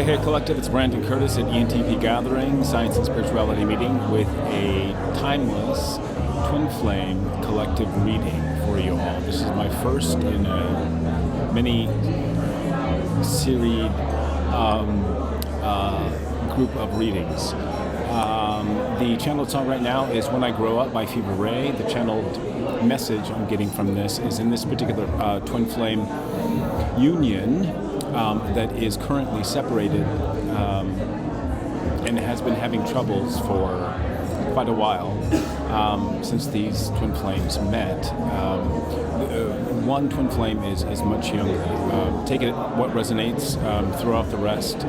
Hey Collective, it's Brandon Curtis at Entpgathering, Science and Spirituality meeting with a timeless twin flame collective reading for you all. This is my first in a mini series group of readings. The channel it's on right now is When I Grow Up by Fever Ray. The channeled message I'm getting from this is in this particular twin flame union that is currently separated and has been having troubles for quite a while since these twin flames met. One twin flame is much younger. Take it what resonates, throw off the rest.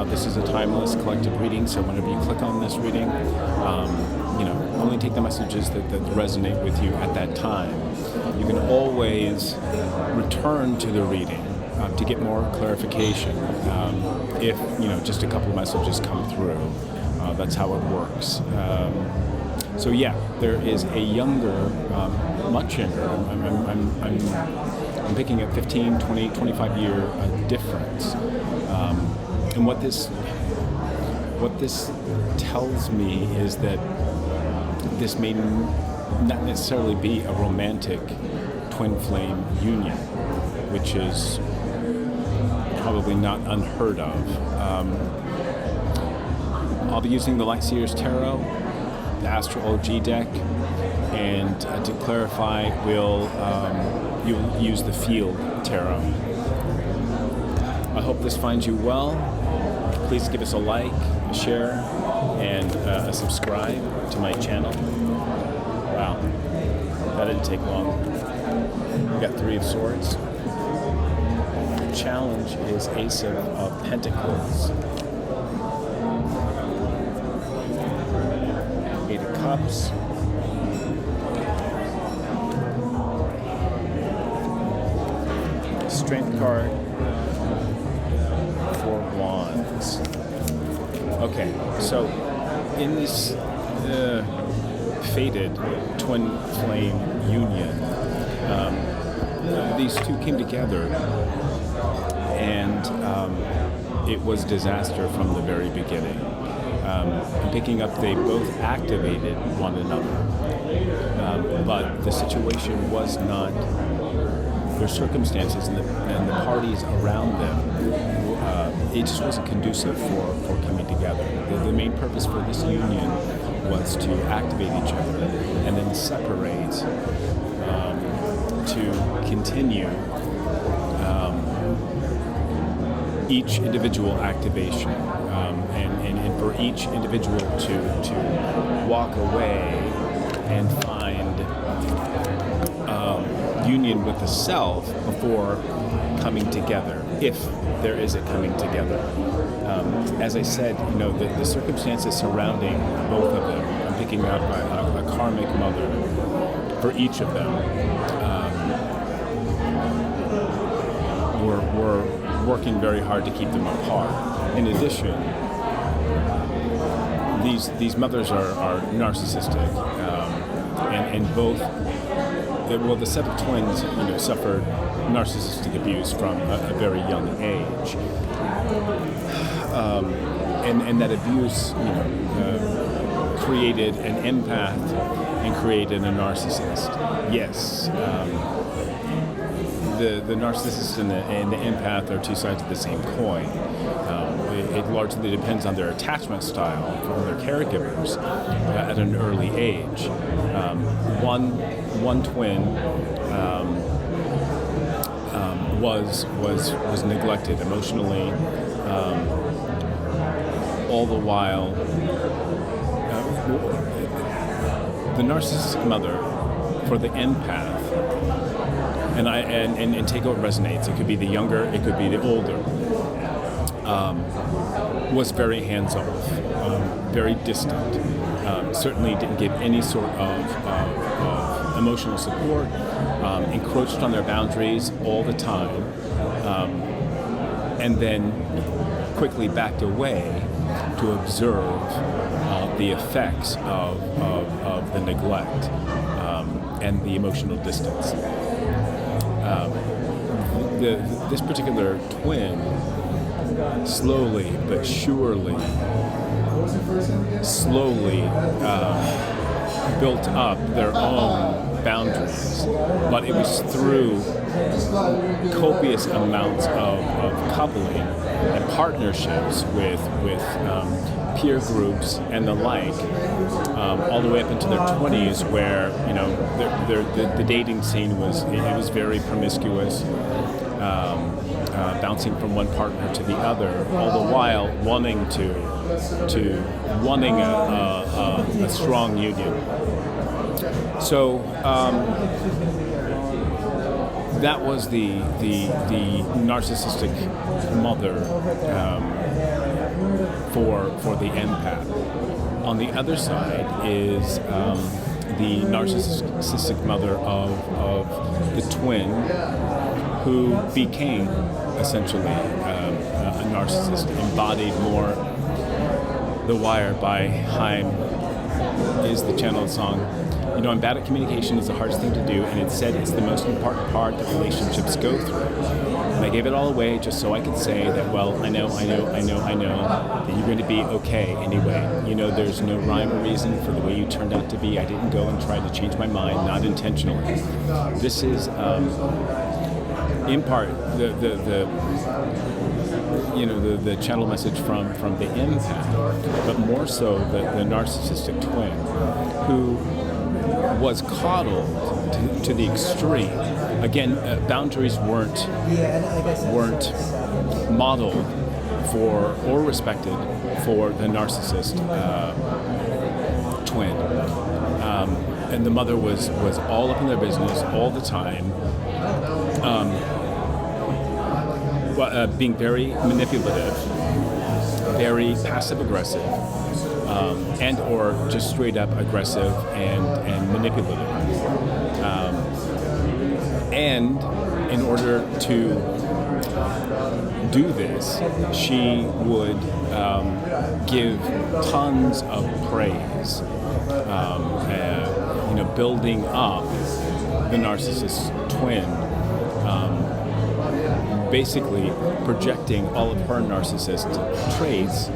This is a timeless collective reading, so whenever you click on this reading, only take the messages that resonate with you at that time. You can always return to the reading to get more clarification if just a couple of messages come through. That's how it works. So yeah, there is a younger, much younger, I'm picking up 15, 20, 25 year difference. And what this tells me is that this may not necessarily be a romantic twin flame union, which is probably not unheard of. I'll be using the Lightseers Tarot, the Astro OG deck, and to clarify, you'll use the Field Tarot. I hope this finds you well. Please give us a like, a share, and a subscribe to my channel. Wow, that didn't take long. We got 3 of Swords. The challenge is Ace of Pentacles. 8 of Cups. Strength card. 4 Wands. Okay, so in this fated twin flame union, these two came together, and it was disaster from the very beginning. Picking up, they both activated one another, but the situation was not, their circumstances and the parties around them, it just wasn't conducive for coming together. The main purpose for this union was to activate each other and then separate to continue each individual activation, and for each individual to walk away and find union with the self before coming together, if there is a coming together. As I said, the circumstances surrounding both of them, I'm picking up a karmic mother for each of them, were working very hard to keep them apart. In addition, these mothers are narcissistic, and both. The set of twins, suffered narcissistic abuse from a very young age, and that abuse, created an empath and created a narcissist. Yes, the narcissist and the empath are two sides of the same coin. It largely depends on their attachment style from their caregivers at an early age. One twin was neglected emotionally, all the while. The narcissistic mother for the empath, and take what resonates. It could be the younger, it could be the older. Was very hands-off, very distant. Certainly didn't give any sort of emotional support, encroached on their boundaries all the time, and then quickly backed away to observe the effects of the neglect and the emotional distance. This particular twin slowly but surely, built up their own boundaries, but it was through copious amounts of coupling and partnerships with peer groups and the like, all the way up into their 20s, where the dating scene was very promiscuous, bouncing from one partner to the other, all the while wanting a strong union. So that was the narcissistic mother for the empath. On the other side is the narcissistic mother of the twin, who became essentially a narcissist, embodied more. The Wire by Haim is the channeled song. I'm bad at communication. It's the hardest thing to do, and it said it's the most important part that relationships go through. And I gave it all away just so I could say that, well, I know that you're going to be okay anyway. There's no rhyme or reason for the way you turned out to be. I didn't go and try to change my mind, not intentionally. This is, in part, the channel message from the empath, but more so the narcissistic twin, who was coddled to the extreme. Again, boundaries weren't modeled for or respected for the narcissist twin, and the mother was all up in their business all the time. Being very manipulative, very passive-aggressive, and or just straight up aggressive and manipulative. And in order to do this, she would give tons of praise, building up the narcissist twin, basically projecting all of her narcissist traits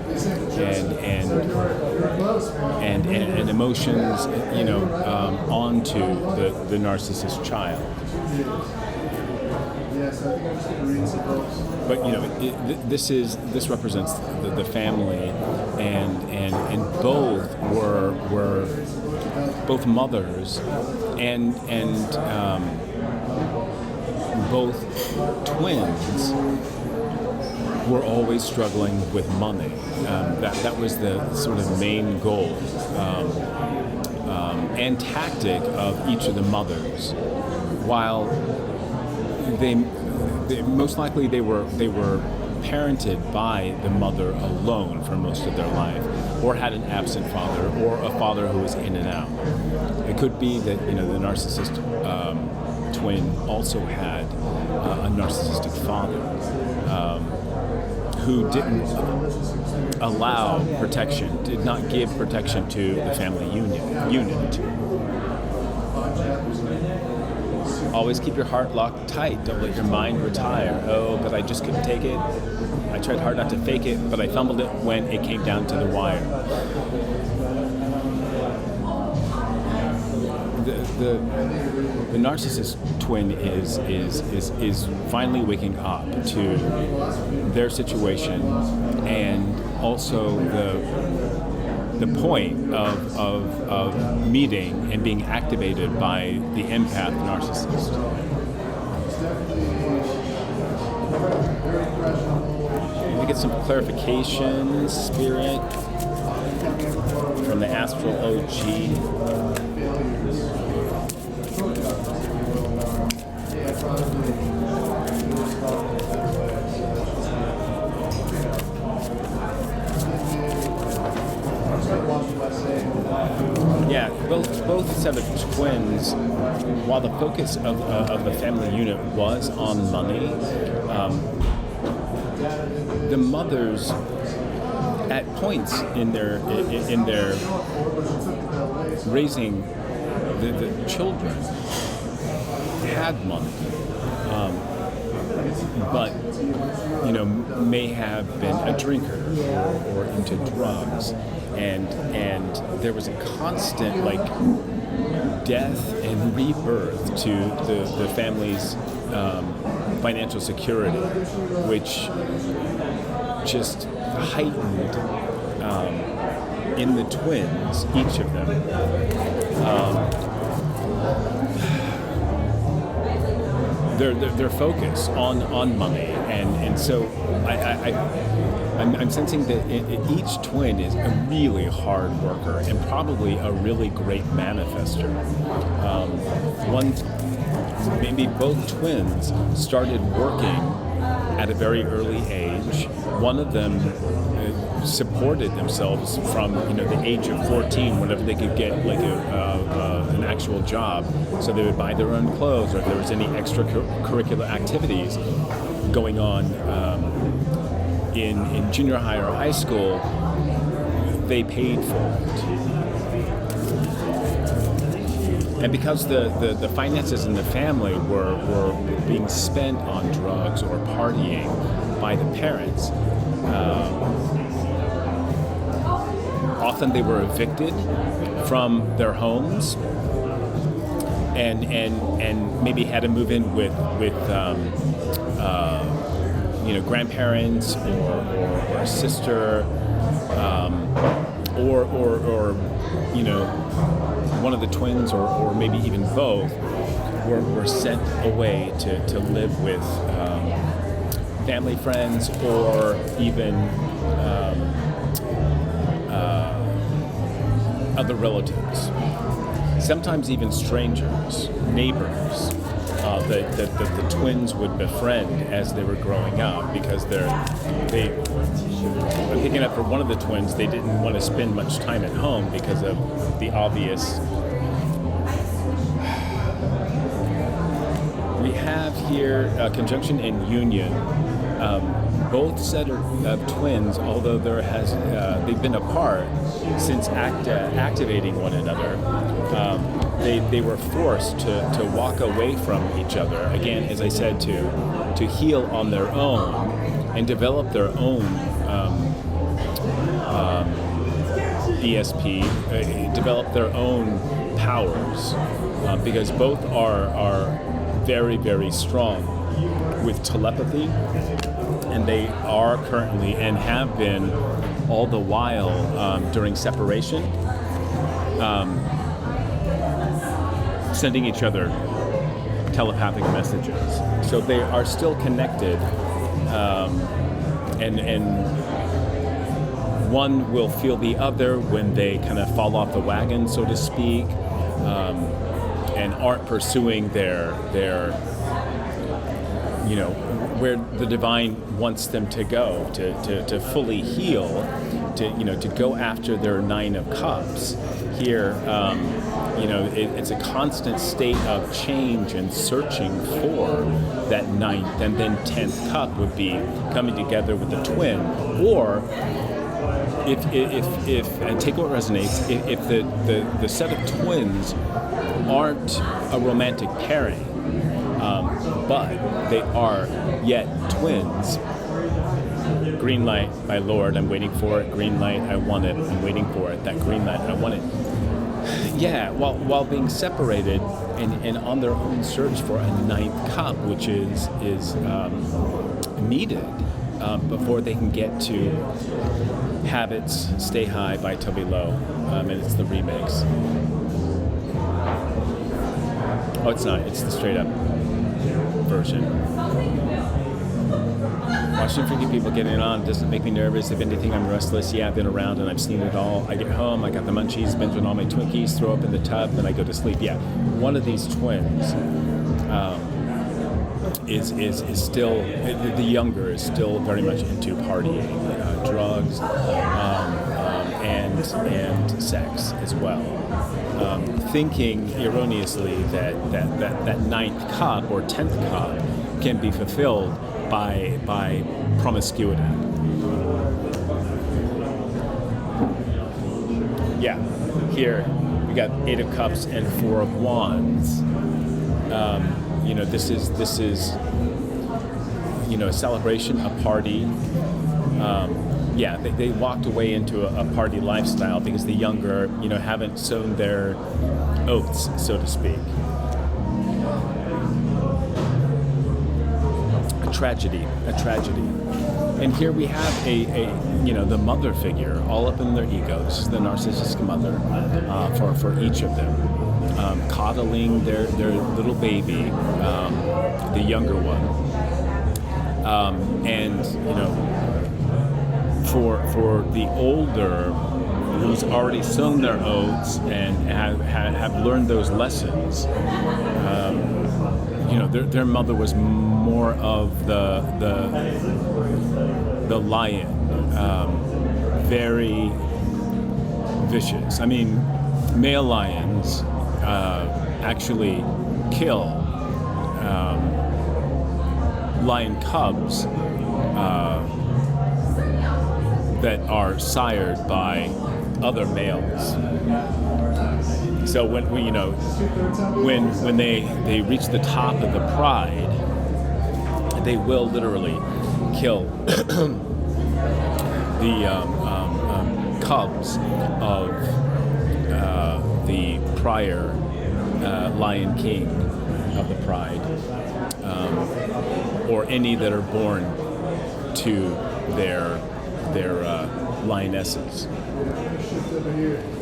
and emotions, onto the narcissist child. But this represents the family, and both were both mothers and both twins were always struggling with money. That was the sort of main goal and tactic of each of the mothers. While they most likely they were parented by the mother alone for most of their life, or had an absent father, or a father who was in and out. It could be that the narcissist twin also had a narcissistic father who didn't allow protection, did not give protection to the family unit. Always keep your heart locked tight. Don't let your mind retire. Oh, but I just couldn't take it. I tried hard not to fake it, but I fumbled it when it came down to the wire. The narcissist twin is finally waking up to their situation, and also the point of meeting and being activated by the empath narcissist. Let me get some clarification, Spirit, from the Astral OG. Yeah, both set of twins, while the focus of the family unit was on money, the mothers, at points in their raising the children, had money. but may have been a drinker or into drugs, and there was a constant like death and rebirth to the family's financial security, which just heightened in the twins, each of them. Their focus on money, and so I'm sensing that each twin is a really hard worker and probably a really great manifester. Maybe both twins started working at a very early age. One of them supported themselves from the age of 14, whenever they could get like an actual job, so they would buy their own clothes, or if there was any extracurricular activities going on in junior high or high school, they paid for it. And because the finances in the family were being spent on drugs or partying by the parents, often they were evicted from their homes and maybe had to move in with grandparents or a sister, or one of the twins, or maybe even both, were sent away to live with family, friends, or even other relatives. Sometimes even strangers, neighbors, that the twins would befriend as they were growing up, because I'm picking up for one of the twins, they didn't want to spend much time at home because of the obvious. We have here a conjunction in union. Both set of twins, although they've been apart since activating one another, they were forced to walk away from each other, again, as I said, to heal on their own and develop their own ESP, develop their own powers, because both are very, very strong with telepathy, and they are currently and have been all the while during separation, sending each other telepathic messages. So they are still connected, and one will feel the other when they kind of fall off the wagon, so to speak, and aren't pursuing their where the divine wants them to go, to fully heal, to go after their 9 of Cups. Here, it's a constant state of change and searching for that 9th, and then 10th cup would be coming together with the twin. Or if and take what resonates, if the set of twins aren't a romantic pairing, but they are yet twins. Green light, my lord, I'm waiting for it. Green light, I want it. I'm waiting for it. That green light, I want it. Yeah, while being separated and on their own search for a 9th cup, which is needed before they can get to Habits, Stay High by Toby Lowe, and it's the remix. Oh, it's not. It's the straight up version. Watching freaky people getting it on doesn't make me nervous. If anything, I'm restless. Yeah, I've been around and I've seen it all. I get home, I got the munchies, binge on all my Twinkies, throw up in the tub, then I go to sleep. Yeah, one of these twins is still, the younger is still very much into partying, drugs, and sex as well. Thinking erroneously that 9th cup or 10th cup can be fulfilled by promiscuity. Yeah, here we got 8 of Cups and 4 of Wands. This is a celebration, a party. They walked away into a party lifestyle because the younger, haven't sown their oats, so to speak. A tragedy. And here we have the mother figure all up in their ego. This is the narcissistic mother for each of them, coddling their little baby, the younger one, and for the older, who's already sown their oats and have learned those lessons. Their mother was more of the lion, very vicious. I mean, male lions actually kill lion cubs that are sired by other males. So when they reach the top of the pride, they will literally kill the cubs of the prior Lion King of the pride, or any that are born to their lionesses.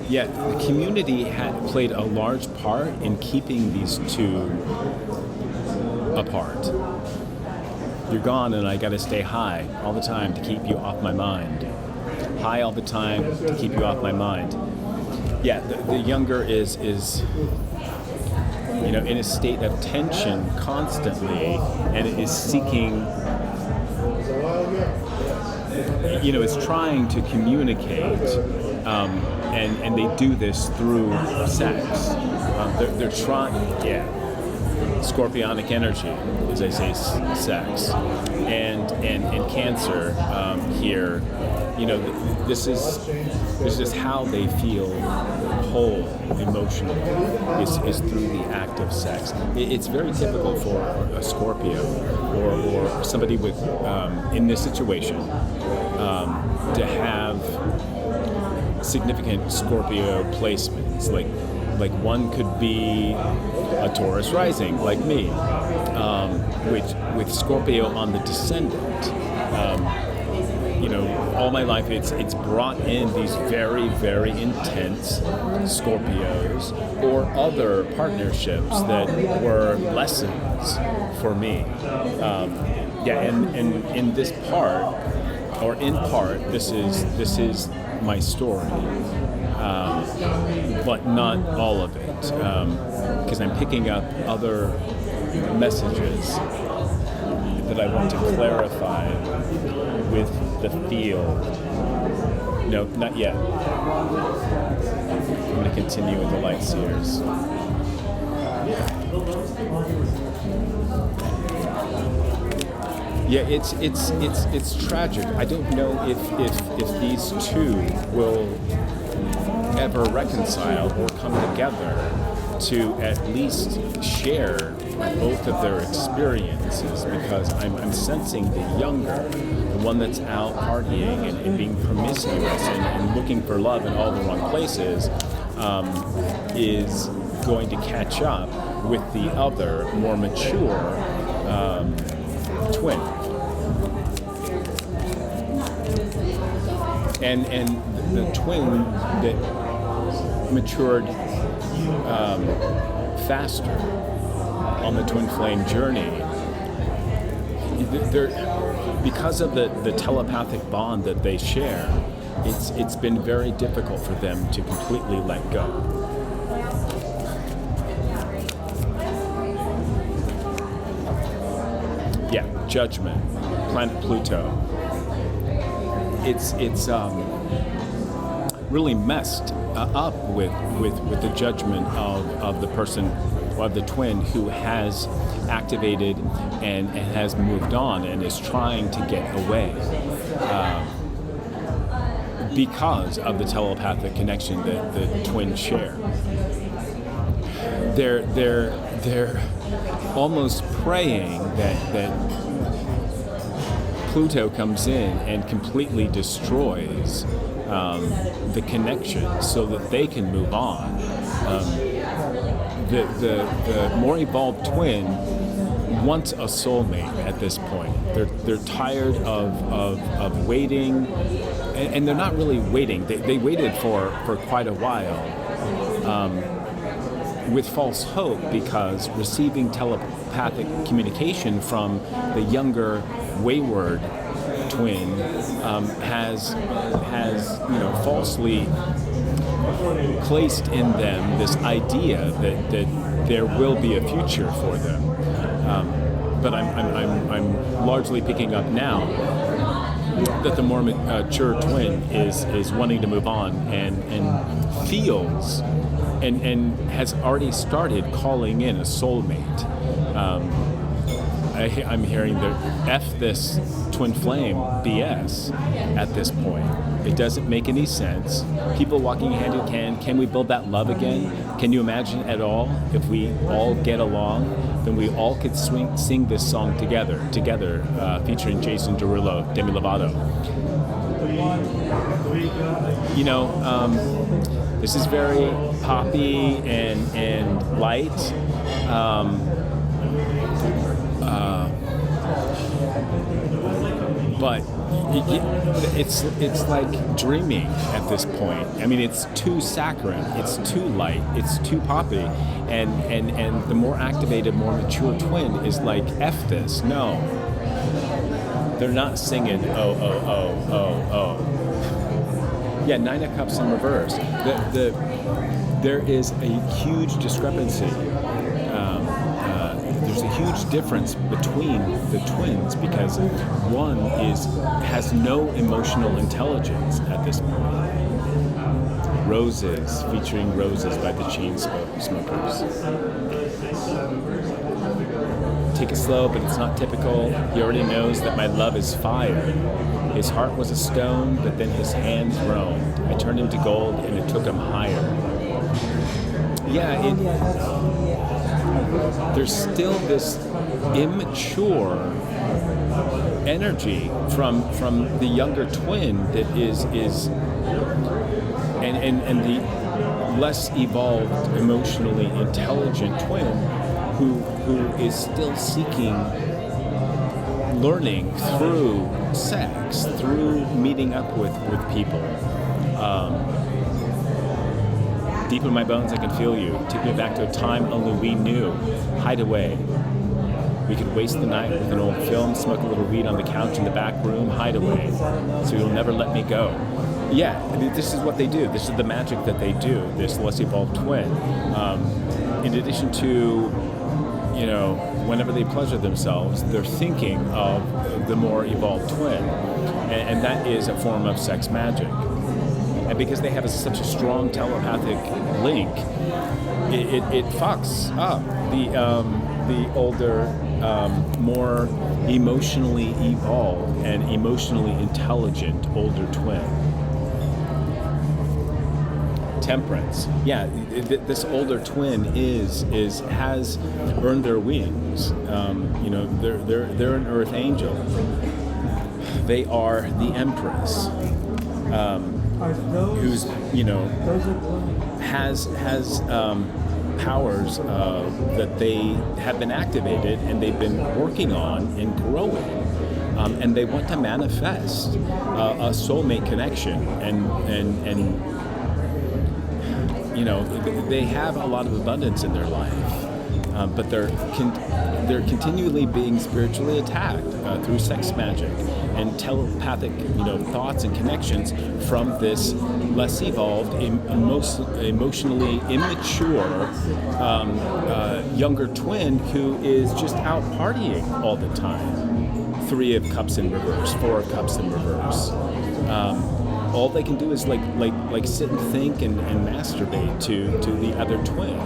Yet the community had played a large part in keeping these two apart. You're gone and I gotta stay high all the time to keep you off my mind. High all the time to keep you off my mind. Yeah, the younger is in a state of tension constantly, and it is seeking, it's trying to communicate, and they do this through sex. They're trying, scorpionic energy, as I say, sex, and Cancer here. This is how they feel whole emotionally, is through the act of sex. It's very typical for a Scorpio or somebody with in this situation to have significant Scorpio placements. Like one could be a Taurus rising, like me, with Scorpio on the descendant. All my life it's brought in these very, very intense Scorpios or other partnerships that were lessons for me. And in this part, or in part, this is my story, but not all of it, because I'm picking up other messages that I want to clarify with the field. No, not yet. I'm going to continue with the light seers. Yeah, it's tragic. I don't know if these two will ever reconcile or come together to at least share both of their experiences, because I'm sensing the younger, the one that's out partying and being promiscuous and looking for love in all the wrong places, is going to catch up with the other, more mature twin. And the twin that matured faster on the twin flame journey, because of the telepathic bond that they share, it's been very difficult for them to completely let go. Yeah, Judgment, planet Pluto. It's really messed up with the judgment of the person, or of the twin who has activated and has moved on and is trying to get away because of the telepathic connection that the twins share. They're almost praying that Pluto comes in and completely destroys the connection so that they can move on. The more evolved twin wants a soulmate at this point. They're tired of waiting, and they're not really waiting. They waited for quite a while with false hope, because receiving telepathic communication from the younger, wayward twin has falsely placed in them this idea that there will be a future for them. But I'm largely picking up now that the more mature twin is wanting to move on and feels and has already started calling in a soulmate. I'm hearing the F this twin flame BS at this point. It doesn't make any sense. People walking hand in hand, can we build that love again? Can you imagine at all if we all get along? Then we all could sing this song together, featuring Jason Derulo, Demi Lovato. This is very poppy and light. But it's like dreaming at this point. I mean, it's too saccharine, it's too light, it's too poppy, and the more activated, more mature twin is like, F this, no. They're not singing, oh. Yeah, Nine of Cups in reverse. There is a huge discrepancy. There's a huge difference between the twins, because one has no emotional intelligence at this point. Roses, featuring Roses by the Chainsmokers. Take it slow, but it's not typical. He already knows that my love is fire. His heart was a stone, but then his hands roamed. I turned him to gold, and it took him higher. Yeah, there's still this immature energy from the younger twin that is and the less evolved, emotionally intelligent twin who is still seeking learning through sex, through meeting up with people. Deep in my bones, I can feel you. Take me back to a time only we knew. Hide away. We could waste the night with an old film, smoke a little weed on the couch in the back room, hide away, so you'll never let me go. Yeah, this is what they do. This is the magic that they do, this less evolved twin. In addition to, whenever they pleasure themselves, they're thinking of the more evolved twin. And that is a form of sex magic. And because they have such a strong telepathic link, it fucks up the older, more emotionally evolved and emotionally intelligent older twin. Temperance. Yeah, this older twin has earned their wings. They're an earth angel. They are the Empress. Who's has powers that they have been activated and they've been working on and growing, and they want to manifest a soulmate connection, and they have a lot of abundance in their life, but they're continually being spiritually attacked through sex magic and telepathic, thoughts and connections from this less evolved, emotionally immature younger twin who is just out partying all the time. 3 of Cups in reverse, 4 of Cups in reverse. All they can do is like sit and think and masturbate to the other twin,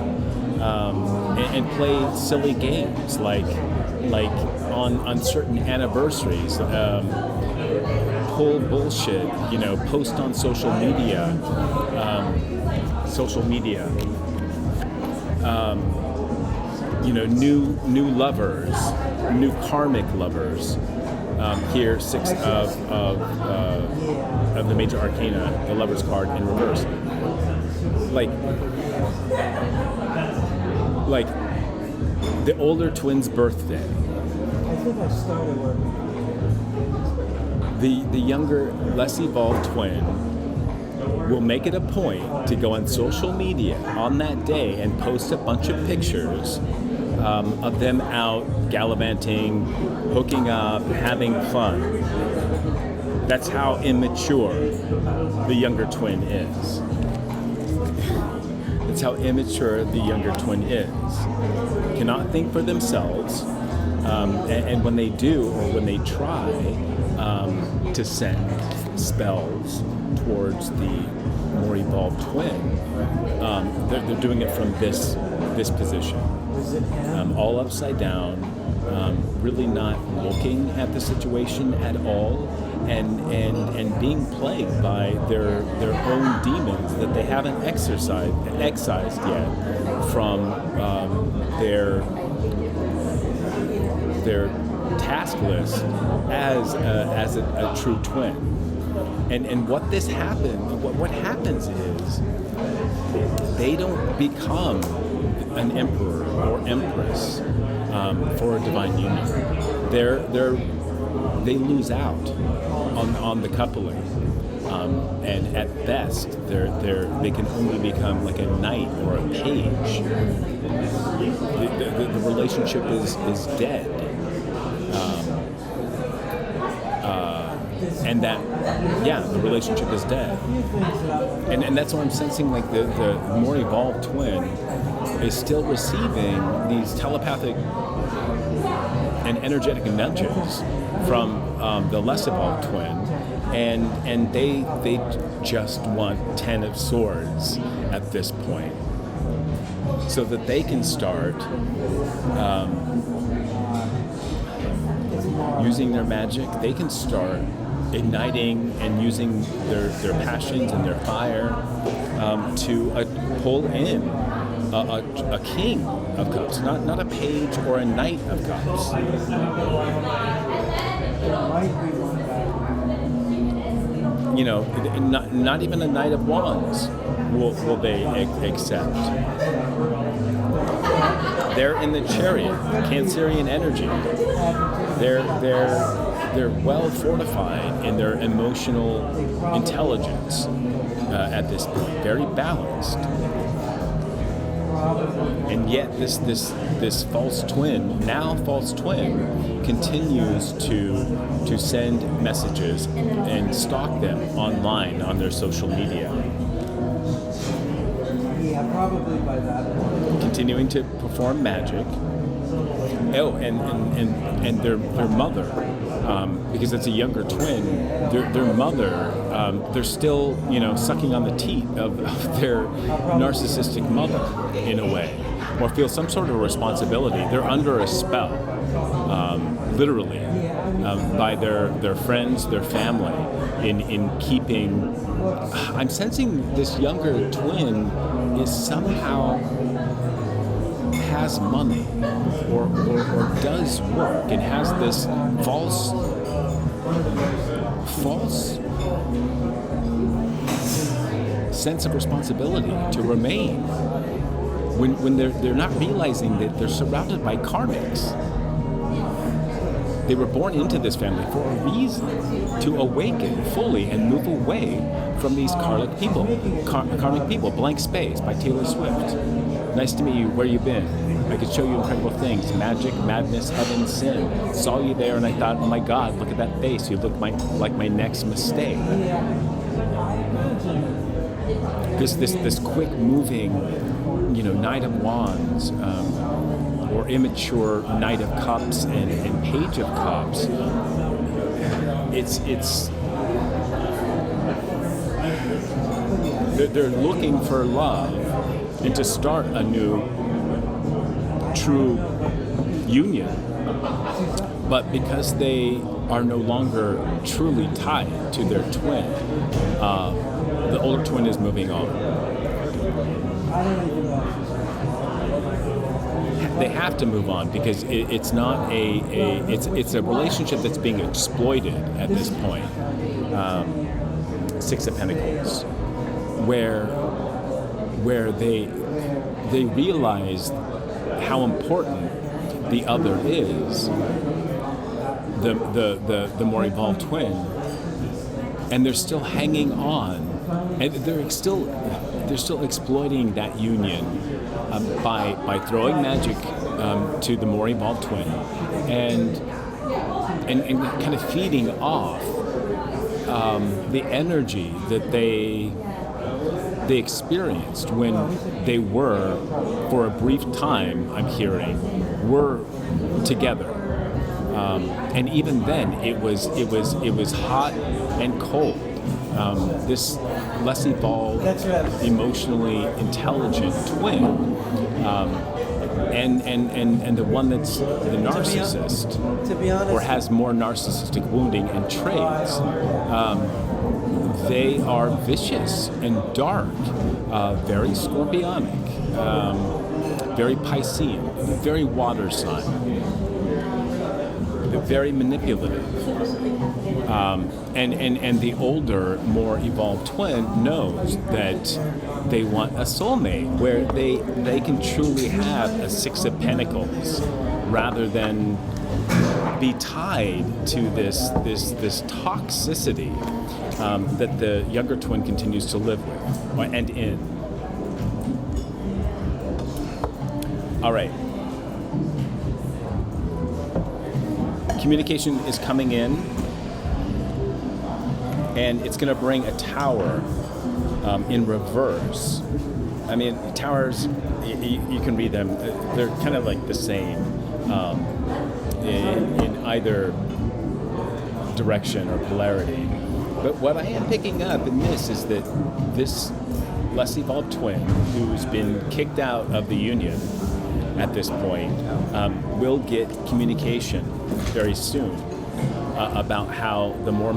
and play silly games like on certain anniversaries, pull bullshit, post on social media, new lovers, new karmic lovers, Here, 6 of the major arcana, the Lover's card in reverse. Like the older twin's birthday. I think I started working. The younger, less evolved twin will make it a point to go on social media on that day and post a bunch of pictures of them out gallivanting, hooking up, having fun. That's how immature the younger twin is. That's how immature the younger twin is. Cannot think for themselves, and when they do, or when they try to send spells towards the more evolved twin, they're doing it from this position, all upside down, really not looking at the situation at all, and being plagued by their own demons that they haven't excised yet from their task list as a true twin. And what happens is they don't become an emperor or empress for a divine union. They lose out on the coupling, and at best they can only become like a knight or a page. The relationship is dead. And that, the relationship is dead. And that's why I'm sensing like the more evolved twin is still receiving these telepathic and energetic nudges from the less evolved twin, and they just want 10 of swords at this point, so that they can start using their magic. They can start igniting and using their passions and their fire to pull in a king of cups, not a page or a knight of cups. You know, not even a knight of wands will they accept. They're in the chariot, Cancerian energy. They're well fortified in their emotional intelligence at this point, very balanced. And yet this false twin continues to send messages and stalk them online on their social media. Yeah, probably by that point. Continuing to perform magic. Oh, and their mother, because it's a younger twin, their mother, they're still, sucking on the teat of their narcissistic mother in a way, or feel some sort of responsibility. They're under a spell, literally, by their friends, their family, in keeping. I'm sensing this younger twin is somehow has money or does work and has this false sense of responsibility to remain when they're not realizing that they're surrounded by karmics. They were born into this family for a reason, to awaken fully and move away from these karmic people. Karmic People, Blank Space by Taylor Swift. Nice to meet you. Where you been? I could show you incredible things. Magic, madness, heaven, sin. Saw you there and I thought, oh my God, look at that face. You look like my next mistake. This quick moving, Knight of Wands, or immature Knight of Cups and Page of Cups. They're looking for love and to start a new true union, but because they are no longer truly tied to their twin, the older twin is moving on. they have to move on because it's not it's a relationship that's being exploited at this point. Six of Pentacles, where they realize how important the other is, the more evolved twin, and they're still hanging on, and they're still exploiting that union by throwing magic to the more evolved twin, and kind of feeding off the energy that they experienced when they were, for a brief time, I'm hearing, were together. And even then, it was hot and cold. This less evolved, emotionally intelligent twin, and the one that's the narcissist, To be honest, or has more narcissistic wounding and traits. They are vicious and dark, very scorpionic, very Piscean, very water sign, very manipulative. And the older, more evolved twin knows that they want a soulmate where they can truly have a Six of Pentacles rather than be tied to this toxicity that the younger twin continues to live with and in. All right. Communication is coming in, and it's going to bring a tower in reverse. I mean, towers, you can read them. They're kind of like the same in either direction or polarity. But what I am picking up in this is that this less evolved twin, who's been kicked out of the union at this point, will get communication very soon about how the more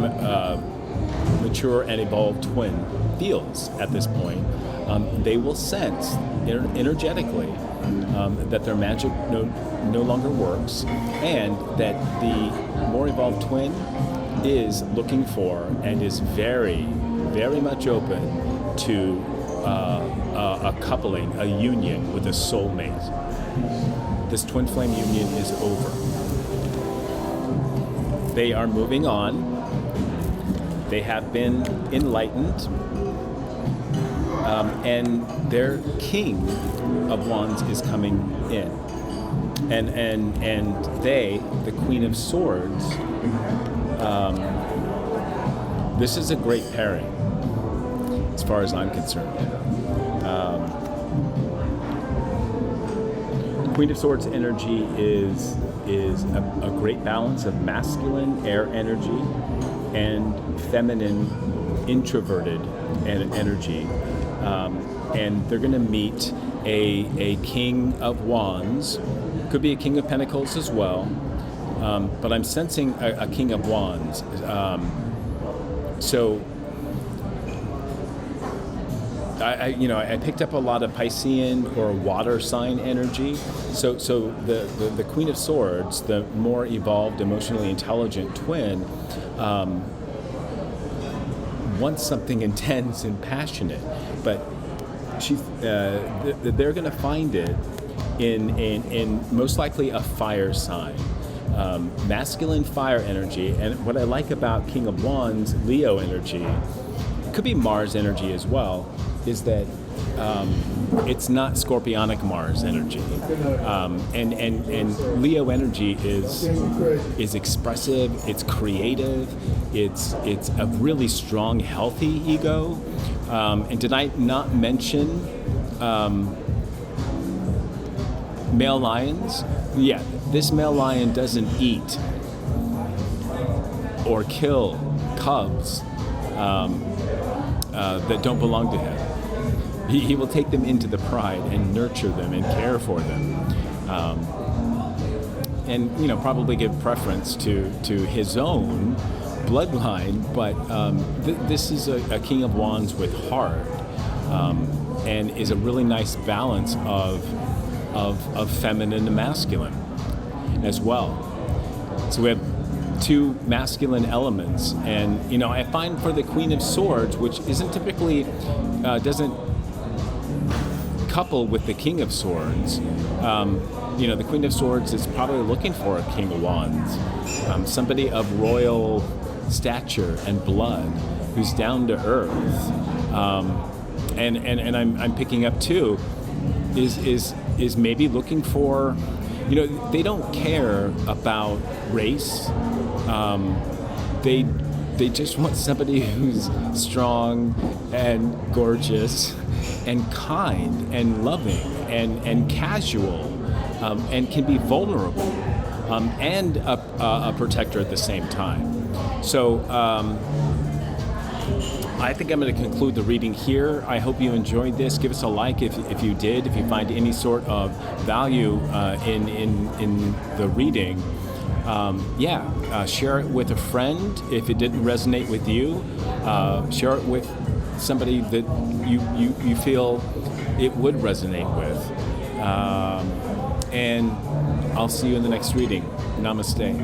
mature and evolved twin feels at this point. They will sense energetically that their magic no longer works, and that the more evolved twin is looking for and is very, very much open to a coupling, a union with a soulmate. This twin flame union is over. They are moving on. They have been enlightened, and their King of Wands is coming in, and they, the Queen of Swords. This is a great pairing, as far as I'm concerned. Queen of Swords energy is a great balance of masculine air energy and feminine introverted energy, and they're going to meet a King of Wands. Could be a King of Pentacles as well, but I'm sensing a King of Wands. So I picked up a lot of Piscean or water sign energy. So the Queen of Swords, the more evolved, emotionally intelligent twin, wants something intense and passionate, but they're going to find it in most likely a fire sign. Masculine fire energy, and what I like about King of Wands, Leo energy, it could be Mars energy as well, is that it's not scorpionic Mars energy, and Leo energy is expressive, it's creative, it's a really strong, healthy ego. And did I not mention male lions? Yeah, this male lion doesn't eat or kill cubs that don't belong to him. He will take them into the pride and nurture them and care for them, and probably give preference to his own bloodline. But this is a King of Wands with heart, and is a really nice balance of of feminine and masculine as well. So we have two masculine elements, and I find for the Queen of Swords, which isn't typically doesn't couple with the King of Swords. The Queen of Swords is probably looking for a King of Wands, somebody of royal stature and blood, who's down to earth, and I'm picking up too, is maybe looking for, they don't care about race. They just want somebody who's strong and gorgeous and kind and loving and casual, and can be vulnerable, and a protector at the same time. So I think I'm going to conclude the reading here. I hope you enjoyed this. Give us a like if you did, if you find any sort of value in the reading. Share it with a friend if it didn't resonate with you. Share it with somebody that you feel it would resonate with. And I'll see you in the next reading. Namaste.